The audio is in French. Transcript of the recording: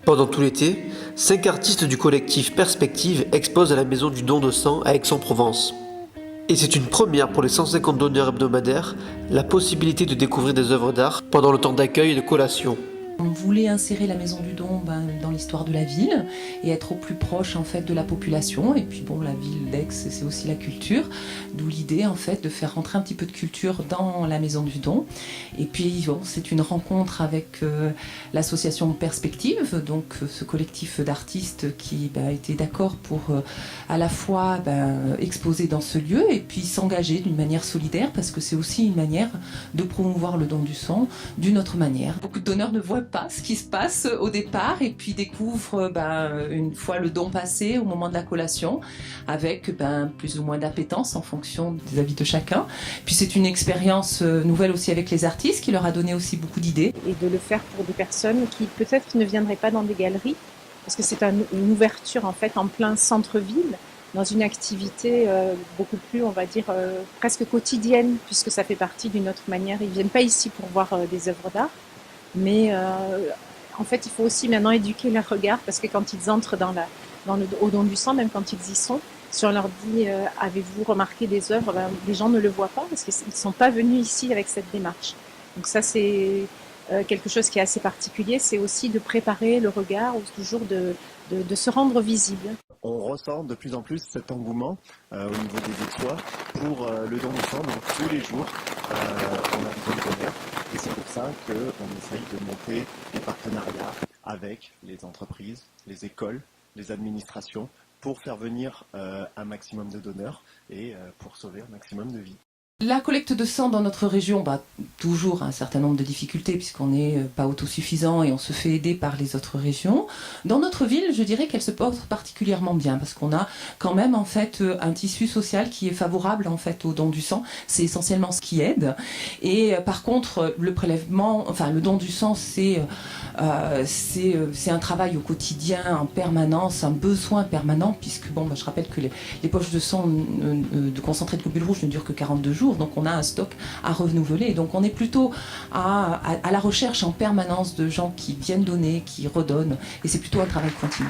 Pendant tout l'été, 5 artistes du collectif Perspective exposent à la Maison du Don de Sang à Aix-en-Provence. Et c'est une première pour les 150 donneurs hebdomadaires, la possibilité de découvrir des œuvres d'art pendant le temps d'accueil et de collation. On voulait insérer la Maison du Don dans l'histoire de la ville et être au plus proche en fait de la population. Et puis bon, la ville d'Aix, c'est aussi la culture, d'où l'idée en fait de faire rentrer un petit peu de culture dans la Maison du Don. Et puis bon, c'est une rencontre avec l'association Perspective, donc ce collectif d'artistes qui était d'accord pour à la fois exposer dans ce lieu et puis s'engager d'une manière solidaire, parce que c'est aussi une manière de promouvoir le don du sang d'une autre manière. Beaucoup de donneurs ne voient pas ce qui se passe au départ et puis découvrent une fois le don passé au moment de la collation avec plus ou moins d'appétence en fonction des avis de chacun. Puis c'est une expérience nouvelle aussi avec les artistes qui leur a donné aussi beaucoup d'idées. Et de le faire pour des personnes qui peut-être ne viendraient pas dans des galeries, parce que c'est une ouverture en fait en plein centre-ville, dans une activité beaucoup plus, on va dire, presque quotidienne, puisque ça fait partie d'une autre manière. Ils ne viennent pas ici pour voir des œuvres d'art, mais en fait, il faut aussi maintenant éduquer leur regard, parce que quand ils entrent au don du sang, même quand ils y sont, si on leur dit avez-vous remarqué des œuvres, les gens ne le voient pas, parce qu'ils ne sont pas venus ici avec cette démarche. Donc ça, c'est quelque chose qui est assez particulier, c'est aussi de préparer le regard, ou toujours de se rendre visible. On ressent de plus en plus cet engouement au niveau des Aixois pour le don du sang. Donc tous les jours, on a besoin de donneurs. Et c'est pour ça qu'on essaye de monter des partenariats avec les entreprises, les écoles, les administrations, pour faire venir un maximum de donneurs et pour sauver un maximum de vies. La collecte de sang dans notre région, toujours un certain nombre de difficultés puisqu'on n'est pas autosuffisant et on se fait aider par les autres régions. Dans notre ville, je dirais qu'elle se porte particulièrement bien parce qu'on a quand même en fait un tissu social qui est favorable en fait au don du sang. C'est essentiellement ce qui aide. Et par contre, le prélèvement, enfin le don du sang, c'est un travail au quotidien, en permanence, un besoin permanent puisque je rappelle que les poches de sang de concentré de globules rouges ne durent que 42 jours. Donc on a un stock à renouveler. Donc on est plutôt à la recherche en permanence de gens qui viennent donner, qui redonnent. Et c'est plutôt un travail continu.